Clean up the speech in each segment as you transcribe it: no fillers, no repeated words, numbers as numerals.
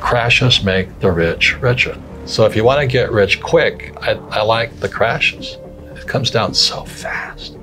crashes make the rich richer. So if you want to get rich quick, I like the crashes. It comes down so fast.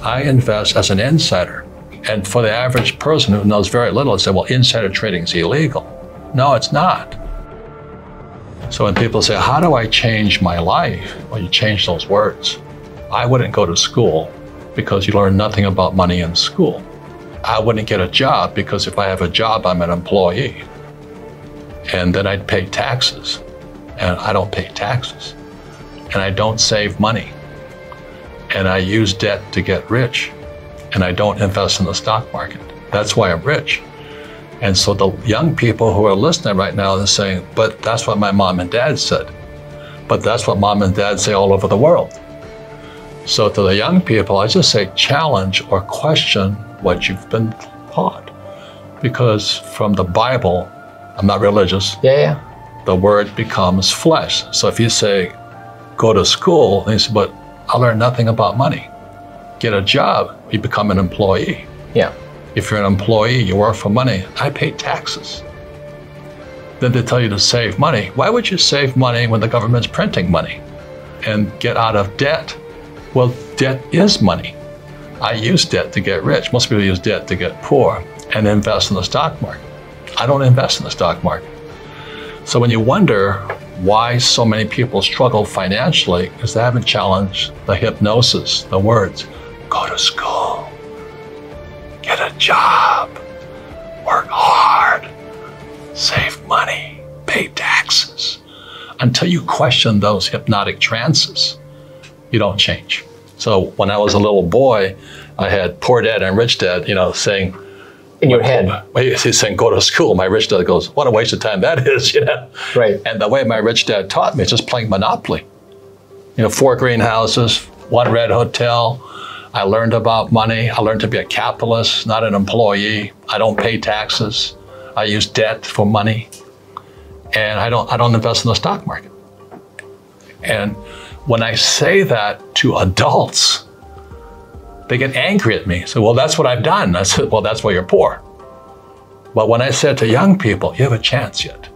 I invest as an insider. And for the average person who knows very little, they say, well, insider trading is illegal. No, it's not. So when people say, how do I change my life? Well, you change those words. I wouldn't go to school because you learn nothing about money in school. I wouldn't get a job because if I have a job, I'm an employee. And then I'd pay taxes. And I don't pay taxes. And I don't save money. And I use debt to get rich. And I don't invest in the stock market. That's why I'm rich. And so the young people who are listening right now, they're saying, but that's what my mom and dad said. But that's what mom and dad say all over the world. So to the young people, I just say challenge or question what you've been taught. Because from the Bible, I'm not religious, the word becomes flesh. So if you say, go to school, and you say, but I learned nothing about money. Get a job, you become an employee. Yeah. If you're an employee, you work for money, I pay taxes. Then they tell you to save money. Why would you save money when the government's printing money? And get out of debt? Well, debt is money. I use debt to get rich. Most people use debt to get poor and invest in the stock market. I don't invest in the stock market. So when you wonder why so many people struggle financially, is they haven't challenged the hypnosis, the words, go to school, get a job, work hard, save money, pay taxes. Until you question those hypnotic trances, you don't change. So when I was a little boy, I had poor dad and rich dad, saying, in your head. He's saying, go to school. My rich dad goes, what a waste of time that is, Right. And the way my rich dad taught me is just playing Monopoly. 4 greenhouses, 1 red hotel. I learned about money. I learned to be a capitalist, not an employee. I don't pay taxes. I use debt for money. And I don't invest in the stock market. And when I say that to adults, they get angry at me. So, well, that's what I've done. I said, well, that's why you're poor. But when I said to young people, you have a chance yet.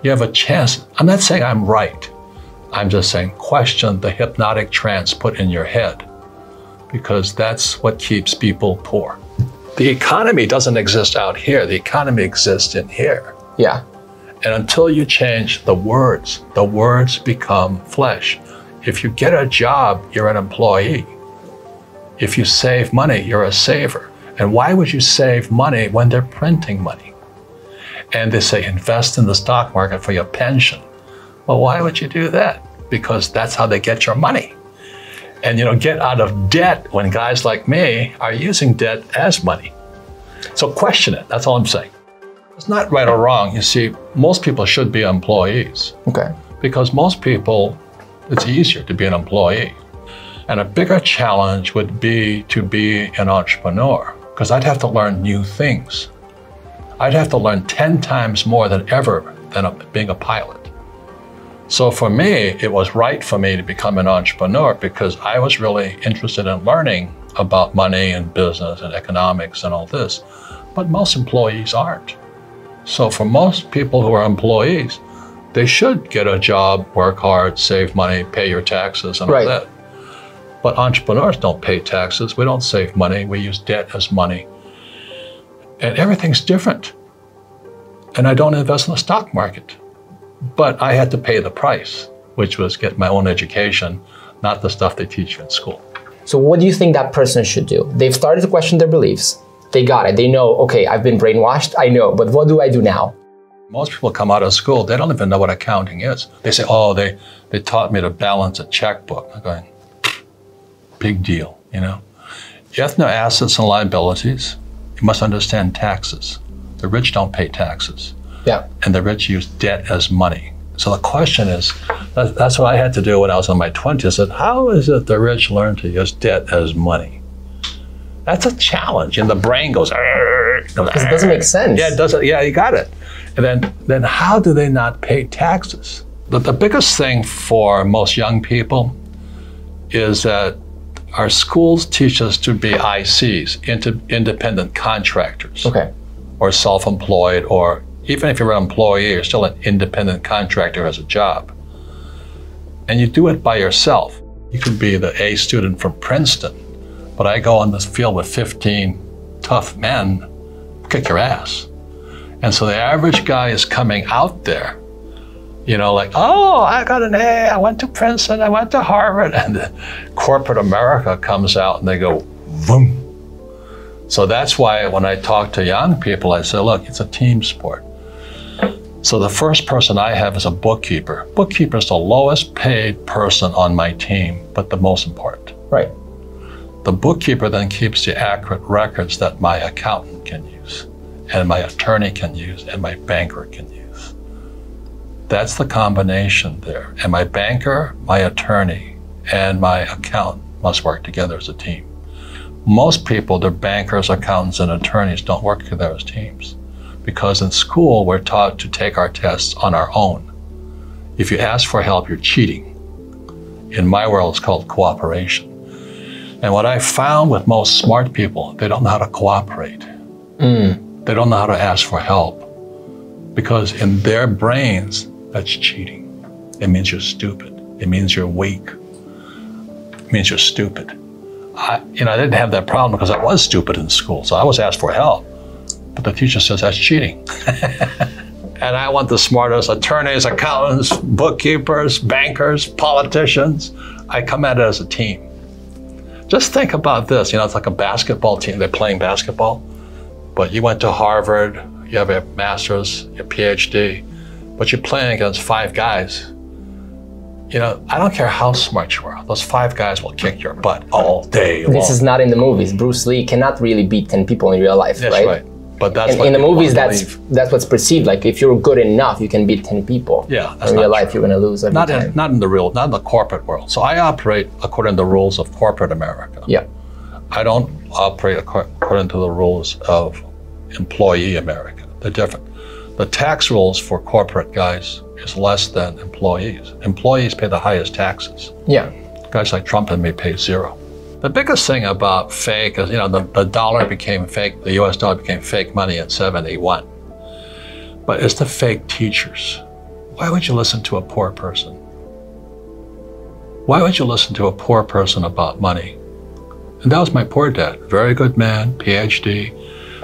You have a chance. I'm not saying I'm right. I'm just saying question the hypnotic trance put in your head, because that's what keeps people poor. The economy doesn't exist out here. The economy exists in here. Yeah. And until you change the words become flesh. If you get a job, you're an employee. If you save money, you're a saver. And why would you save money when they're printing money? And they say, invest in the stock market for your pension. Well, why would you do that? Because that's how they get your money. And get out of debt when guys like me are using debt as money. So question it, that's all I'm saying. It's not right or wrong. You see, most people should be employees. Okay. Because most people, it's easier to be an employee. And a bigger challenge would be to be an entrepreneur, because I'd have to learn new things. I'd have to learn 10 times more than ever than being a pilot. So for me, it was right for me to become an entrepreneur because I was really interested in learning about money and business and economics and all this. But most employees aren't. So for most people who are employees, they should get a job, work hard, save money, pay your taxes and all that. But entrepreneurs don't pay taxes. We don't save money. We use debt as money. And everything's different. And I don't invest in the stock market. But I had to pay the price, which was get my own education, not the stuff they teach you in school. So what do you think that person should do? They've started to question their beliefs. They got it. They know, okay, I've been brainwashed. I know, but what do I do now? Most people come out of school, they don't even know what accounting is. They say, oh, they taught me to balance a checkbook. I'm going, big deal, You have to know assets and liabilities. You must understand taxes. The rich don't pay taxes. Yeah. And the rich use debt as money. So the question is, that's what I had to do when I was in my 20s. I said, how is it the rich learn to use debt as money? That's a challenge. And the brain goes, because it doesn't make sense. Yeah, it doesn't. Yeah, you got it. And then how do they not pay taxes? The biggest thing for most young people is that our schools teach us to be ICs, independent contractors. Okay. Or self-employed or Even if you're an employee, you're still an independent contractor who has a job. And you do it by yourself. You can be the A student from Princeton, but I go on this field with 15 tough men, kick your ass. And so the average guy is coming out there, you know, like, oh, I got an A, I went to Princeton, I went to Harvard, and corporate America comes out and they go, boom. So that's why when I talk to young people, I say, look, it's a team sport. So the first person I have is a bookkeeper. Bookkeeper is the lowest paid person on my team, but the most important. Right. The bookkeeper then keeps the accurate records that my accountant can use, and my attorney can use, and my banker can use. That's the combination there. And my banker, my attorney, and my accountant must work together as a team. Most people, their bankers, accountants, and attorneys don't work together as teams, because in school, we're taught to take our tests on our own. If you ask for help, you're cheating. In my world, it's called cooperation. And what I found with most smart people, they don't know how to cooperate. They don't know how to ask for help, because in their brains, that's cheating. It means you're stupid. It means you're weak. It means you're stupid. I didn't have that problem because I was stupid in school, so I was asked for help. But the teacher says that's cheating. And I want the smartest attorneys, accountants, bookkeepers, bankers, politicians. I come at it as a team. Just think about this, it's like a basketball team. They're playing basketball, but you went to Harvard, you have a master's, your PhD, but you're playing against 5 guys. I don't care how smart you are. Those 5 guys will kick your butt all day long. This is not in the movies. Bruce Lee cannot really beat 10 people in real life, That's right. But that's in the movies, that's what's perceived. Like if you're good enough, you can beat 10 people. Yeah, that's in real life, you're going to lose every time. Not in the corporate world. So I operate according to the rules of corporate America. Yeah. I don't operate according to the rules of employee America. They're different. The tax rules for corporate guys is less than employees. Employees pay the highest taxes. Yeah. Guys like Trump and me pay 0. The biggest thing about fake is, the dollar became fake, the US dollar became fake money in 71. But it's the fake teachers. Why would you listen to a poor person? Why would you listen to a poor person about money? And that was my poor dad. Very good man, PhD,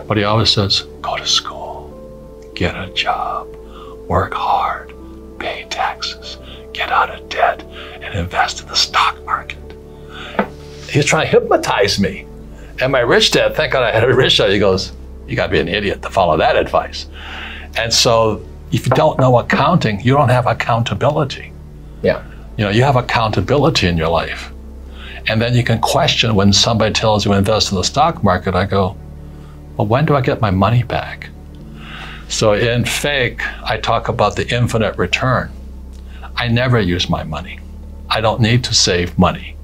but he always says, go to school, get a job, work hard, pay taxes, get out of debt, and invest in the stock market. He's trying to hypnotize me. And my rich dad, thank God I had a rich dad, he goes, you gotta be an idiot to follow that advice. And so if you don't know accounting, you don't have accountability. Yeah. You have accountability in your life. And then you can question when somebody tells you to invest in the stock market, I go, well, when do I get my money back? So in fake, I talk about the infinite return. I never use my money. I don't need to save money.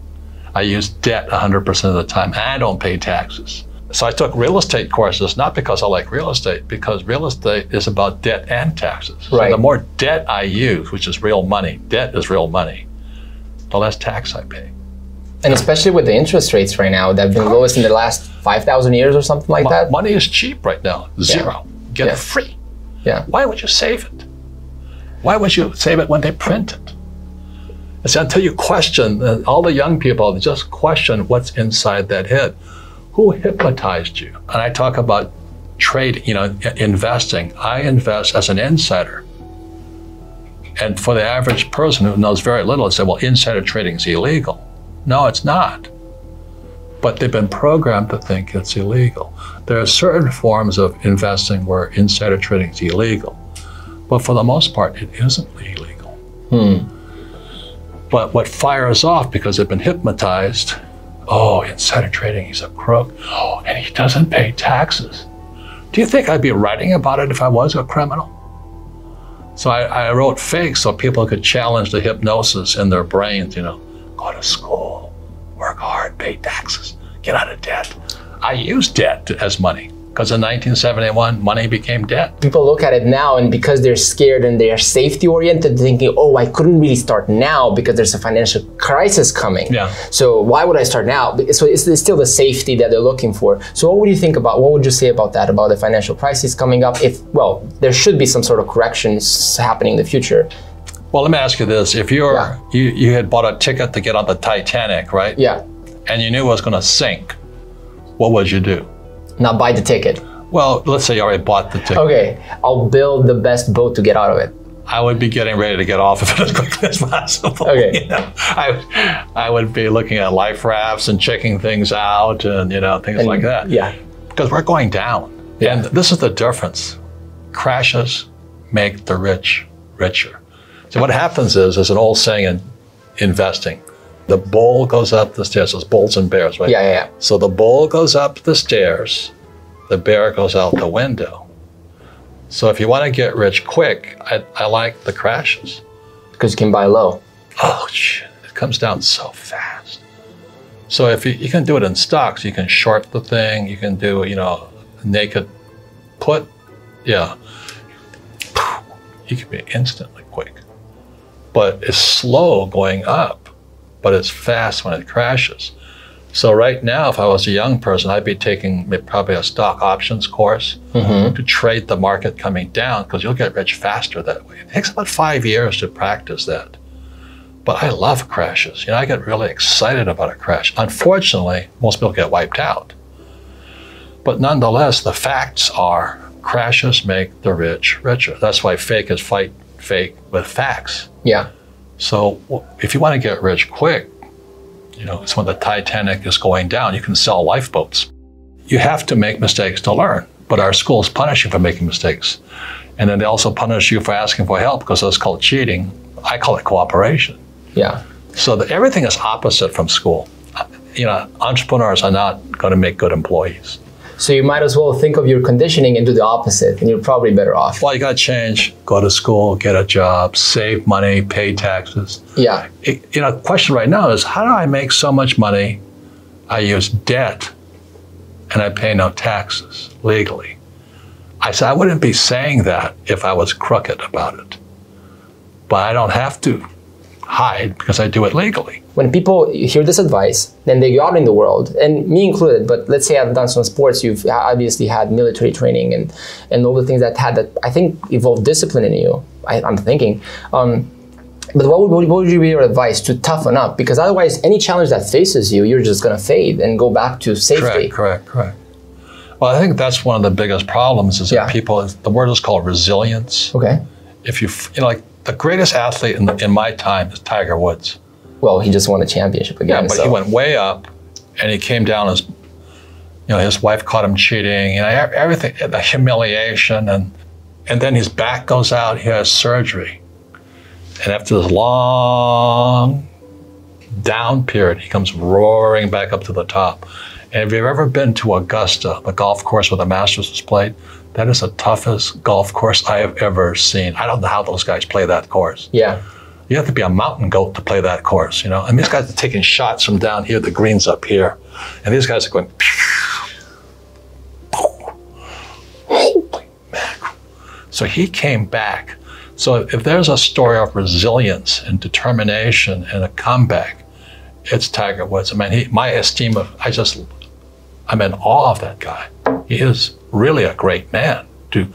I use debt 100% of the time, and I don't pay taxes. So I took real estate courses, not because I like real estate, because real estate is about debt and taxes. Right. So the more debt I use, which is real money, debt is real money, the less tax I pay. And especially with the interest rates right now, that have been lowest in the last 5,000 years or something like that. Money is cheap right now, 0. Get it free. Yeah. Why would you save it? Why would you save it when they print it? It's until you question, all the young people just question what's inside that head. Who hypnotized you? And I talk about trading, investing. I invest as an insider. And for the average person who knows very little, they say, well, insider trading is illegal. No, it's not. But they've been programmed to think it's illegal. There are certain forms of investing where insider trading is illegal. But for the most part, it isn't illegal. But what fires off, because they've been hypnotized, oh, insider trading, he's a crook. Oh, and he doesn't pay taxes. Do you think I'd be writing about it if I was a criminal? So I wrote fake so people could challenge the hypnosis in their brains, go to school, work hard, pay taxes, get out of debt. I use debt as money. Because in 1971, money became debt. People look at it now, and because they're scared and they're safety oriented, thinking, oh, I couldn't really start now because there's a financial crisis coming. Yeah. So why would I start now? So it's still the safety that they're looking for. So what would you think about, what would you say about that, about the financial crisis coming up? If, well, there should be some sort of corrections happening in the future. Well, let me ask you this. If you had bought a ticket to get on the Titanic, right? Yeah. And you knew it was going to sink, what would you do? Not buy the ticket. Well, let's say you already bought the ticket. Okay, I'll build the best boat to get out of it. I would be getting ready to get off of it as quickly as possible. Okay. You know, I would be looking at life rafts and checking things out and, you know, things like that. Yeah. Because we're going down. Yeah. And this is the difference. Crashes make the rich richer. So what happens is, there's an old saying in investing, the bull goes up the stairs. There's bulls and bears, right? Yeah. So the bull goes up the stairs, the bear goes out the window. So if you want to get rich quick, I like the crashes. Because you can buy low. Oh, shit, it comes down so fast. So if you can do it in stocks, you can short the thing, you can do, you know, naked put, yeah. You can be instantly quick. But it's slow going up, but it's fast when it crashes. So right now, if I was a young person, I'd be taking probably a stock options course to trade the market coming down, because you'll get rich faster that way. It takes about 5 years to practice that. But I love crashes. You know, I get really excited about a crash. Unfortunately, most people get wiped out. But nonetheless, the facts are crashes make the rich richer. That's why fake is fight fake with facts. Yeah. So if you want to get rich quick, you know, it's when the Titanic is going down, you can sell lifeboats. You have to make mistakes to learn, but our schools punish you for making mistakes. And then they also punish you for asking for help, because that's called cheating. I call it cooperation. Yeah. So everything is opposite from school. You know, entrepreneurs are not going to make good employees. So you might as well think of your conditioning and do the opposite, and you're probably better off. Well, you got to change, go to school, get a job, save money, pay taxes. Yeah. You know, the question right now is, how do I make so much money? I use debt and I pay no taxes legally. I said, I wouldn't be saying that if I was crooked about it. But I don't have to hide because I do it legally. When people hear this advice, then they go out in the world, and me included, but let's say I've done some sports, you've obviously had military training and all the things that I think evolved discipline in you, I'm thinking. But what would be your advice to toughen up? Because otherwise, any challenge that faces you, you're just going to fade and go back to safety. Correct. Well, I think that's one of the biggest problems is that people, the word is called resilience. Okay. If you know, like the greatest athlete in my time is Tiger Woods. Well, he just won a championship again. Yeah, but he went way up, and he came down as, you know, his wife caught him cheating, you know, everything, the humiliation, and then his back goes out, he has surgery. And after this long down period, he comes roaring back up to the top. And if you've ever been to Augusta, the golf course where the Masters was played, that is the toughest golf course I have ever seen. I don't know how those guys play that course. Yeah. You have to be a mountain goat to play that course, you know? And these guys are taking shots from down here, the green's up here. And these guys are going, holy mackerel. So he came back. So if there's a story of resilience and determination and a comeback, it's Tiger Woods. I mean, my esteem of, I'm in awe of that guy. He is really a great man to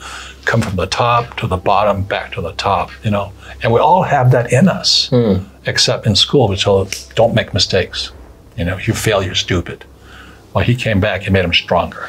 come from the top to the bottom, back to the top, you know. And we all have that in us, except in school, we told, don't make mistakes. You know, if you fail, you're stupid. Well, he came back, it made him stronger.